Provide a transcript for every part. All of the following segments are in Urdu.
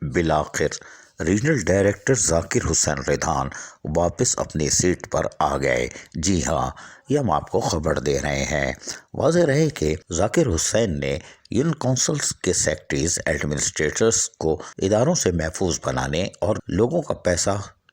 بالآخر ریجنل ڈائریکٹر ذاکر حسین ریدھان واپس اپنی سیٹ پر آ گئے۔ جی ہاں، یہ ہم آپ کو خبر دے رہے ہیں۔ واضح رہے کہ ذاکر حسین نے یونین کونسلز کے سیکرٹریز ایڈمنسٹریٹرز کو اداروں سے محفوظ بنانے اور لوگوں کا پیسہ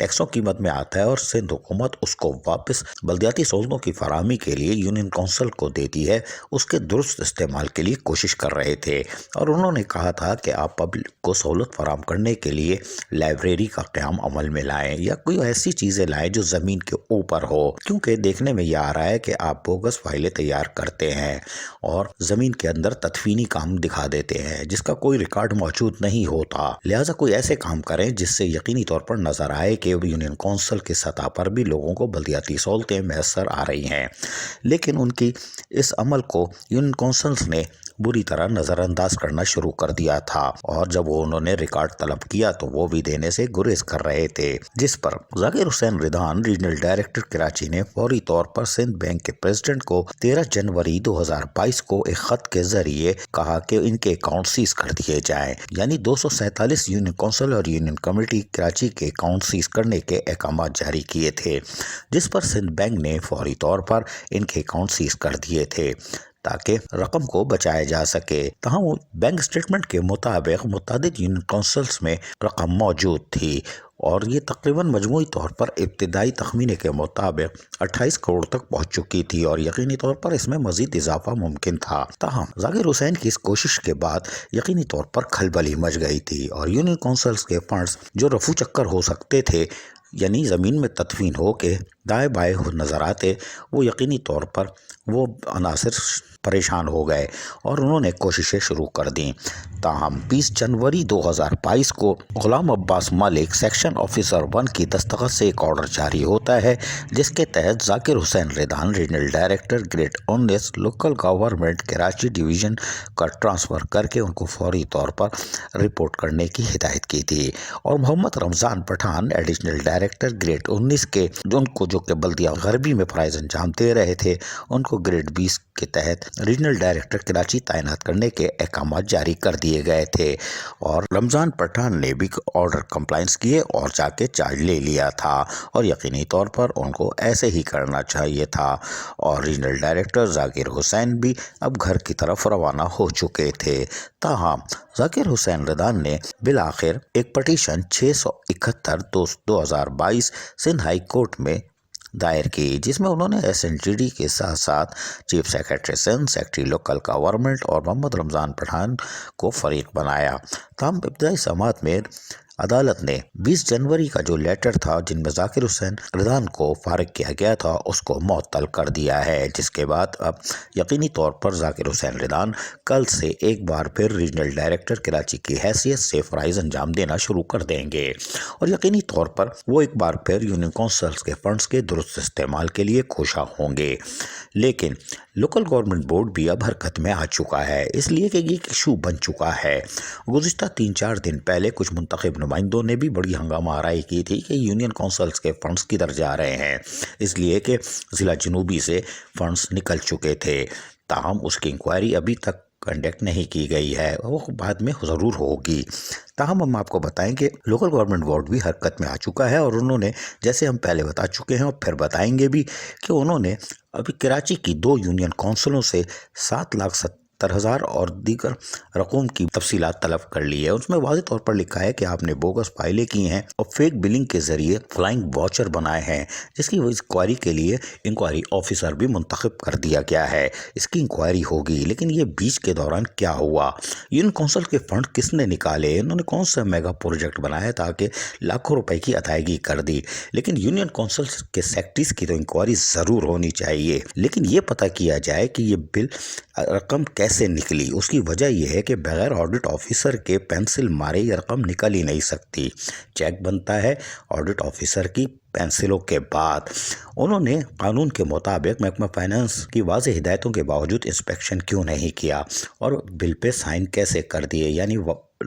ٹیکسوں کی مد میں آتا ہے اور سندھ حکومت اس کو واپس بلدیاتی سہولتوں کی فراہمی کے لیے یونین کونسل کو دیتی ہے، اس کے درست استعمال کے لیے کوشش کر رہے تھے۔ اور انہوں نے کہا تھا کہ آپ پبلک کو سہولت فراہم کرنے کے لیے لائبریری کا قیام عمل میں لائیں یا کوئی ایسی چیزیں لائیں جو زمین کے اوپر ہو، کیونکہ دیکھنے میں یہ آ رہا ہے کہ آپ بوگس فائلیں تیار کرتے ہیں اور زمین کے اندر تدفینی کام دکھا دیتے ہیں جس کا کوئی ریکارڈ موجود نہیں ہوتا۔ لہٰذا کوئی ایسے کام کریں جس سے یقینی طور پر نظر آئے کہ یونین کونسل کی سطح پر بھی لوگوں کو بلدیاتی سہولتیں میسر آ رہی ہیں۔ لیکن ان کی اس عمل کو یونین کونسلز نے بری طرح نظر انداز کرنا شروع کر دیا تھا، اور جب انہوں نے ریکارڈ طلب کیا تو وہ بھی دینے سے گریز کر رہے تھے، جس پر ذاکر حسین ریدھان ریجنل ڈائریکٹر کراچی نے فوری طور پر سندھ بینک کے پریزیڈنٹ کو 13 جنوری 2022 کو ایک خط کے ذریعے کہا کہ ان کے اکاؤنٹ سیز کر دیے جائیں، یعنی 247 یونین کونسل اور یونین کمیٹی کراچی کے اکاؤنٹ سیز کرنے کے احکامات جاری کیے تھے، جس پر سندھ بینک نے فوری طور پر ان کے اکاؤنٹ سیز کر دیے تھے تاکہ رقم کو بچایا جا سکے۔ تاہم بینک اسٹیٹمنٹ کے مطابق متعدد یونین کونسلز میں رقم موجود تھی اور یہ تقریباً مجموعی طور پر ابتدائی تخمینے کے مطابق 28 کروڑ تک پہنچ چکی تھی اور یقینی طور پر اس میں مزید اضافہ ممکن تھا۔ تاہم ذاکر حسین کی اس کوشش کے بعد یقینی طور پر کھلبلی مچ گئی تھی اور یونین کونسلز کے فنڈز جو رفو چکر ہو سکتے تھے، یعنی زمین میں تدفین ہو کے دائیں بائیں نظر آتے، وہ یقینی طور پر وہ عناصر پریشان ہو گئے اور انہوں نے کوششیں شروع کر دیں۔ تاہم 20 جنوری 2022 کو غلام عباس ملک سیکشن آفیسر 1 کی دستخط سے ایک آرڈر جاری ہوتا ہے جس کے تحت ذاکر حسین ریدھان regional director grade 19 local government Karachi division کا ٹرانسفر کر کے ان کو فوری طور پر رپورٹ کرنے کی ہدایت کی تھی، اور محمد رمضان پٹھان ایڈیشنل ڈائریکٹر گریڈ 19 کے جو کہ بلدیہ غربی میں فرائض انجام دے رہے تھے، ان کو گریڈ 20 کے تحت ریجنل ڈائریکٹر کراچی تعینات کرنے کے احکامات جاری کر دیے گئے تھے، اور رمضان پٹھان نے بھی آرڈر کمپلائنس کیے اور جا کے چارج لے لیا تھا، اور یقینی طور پر ان کو ایسے ہی کرنا چاہیے تھا، اور ریجنل ڈائریکٹر ذاکر حسین بھی اب گھر کی طرف روانہ ہو چکے تھے۔ تاہم ذاکر حسین ریدھان نے بالآخر ایک پٹیشن 671/2022 سندھ ہائی کورٹ میں دائر کی، جس میں انہوں نے ایس این ٹی ڈی کے ساتھ ساتھ chief secretary Sindh, secretary local government اور محمد رمضان پٹھان کو فریق بنایا۔ تاہم ابتدائی سماعت میں عدالت نے 20 جنوری کا جو لیٹر تھا جن میں ذاکر حسین ریدھان کو فارغ کیا گیا تھا اس کو معطل کر دیا ہے، جس کے بعد اب یقینی طور پر ذاکر حسین ریدھان کل سے ایک بار پھر ریجنل ڈائریکٹر کراچی کی حیثیت سے فرائض انجام دینا شروع کر دیں گے، اور یقینی طور پر وہ ایک بار پھر یونین کونسلز کے فنڈز کے درست استعمال کے لیے کوشاں ہوں گے۔ لیکن لوکل گورنمنٹ بورڈ بھی اب حرکت میں آ چکا ہے، اس لیے کہ یہ ایشو بن چکا ہے۔ گزشتہ 3-4 دن پہلے کچھ منتخب نمائندوں نے بھی بڑی ہنگامہ آرائی کی تھی کہ یونین کونسلز کے فنڈز کدھر جا رہے ہیں، اس لیے کہ ضلع جنوبی سے فنڈز نکل چکے تھے۔ تاہم اس کی انکوائری ابھی تک کنڈکٹ نہیں کی گئی ہے، وہ بعد میں ضرور ہوگی۔ تاہم ہم آپ کو بتائیں کہ لوکل گورنمنٹ بورڈ بھی حرکت میں آ چکا ہے، اور انہوں نے جیسے ہم پہلے بتا چکے ہیں اور پھر بتائیں گے بھی کہ انہوں نے ابھی کراچی کی 2 یونین کونسلوں سے 7,70,000 اور دیگر رقوم کی تفصیلات طلب کر لی ہے۔ اس میں واضح طور پر لکھا ہے کہ آپ نے بوگس فائلیں کی ہیں اور فیک بلنگ کے ذریعے فلائنگ واچر بنائے ہیں، جس کی انکوائری کے لیے انکوائری آفیسر بھی منتخب کر دیا گیا ہے۔ اس کی انکوائری ہوگی، لیکن یہ بیچ کے دوران کیا ہوا، یونین کونسل کے فنڈ کس نے نکالے، انہوں نے کون سا میگا پروجیکٹ بنایا تاکہ لاکھوں روپے کی ادائیگی کر دی۔ لیکن یونین کونسل کے سیکرٹریز کی تو انکوائری ضرور ہونی چاہیے، لیکن یہ پتہ کیا جائے کہ یہ بل رقم کیسے نکلی۔ اس کی وجہ یہ ہے کہ بغیر آڈٹ آفیسر کے پینسل مارے یہ رقم نکل ہی نہیں سکتی، چیک بنتا ہے آڈٹ آفیسر کی پینسلوں کے بعد۔ انہوں نے قانون کے مطابق محکمہ فائنانس کی واضح ہدایتوں کے باوجود انسپیکشن کیوں نہیں کیا اور بل پہ سائن کیسے کر دیے، یعنی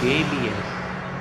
KBS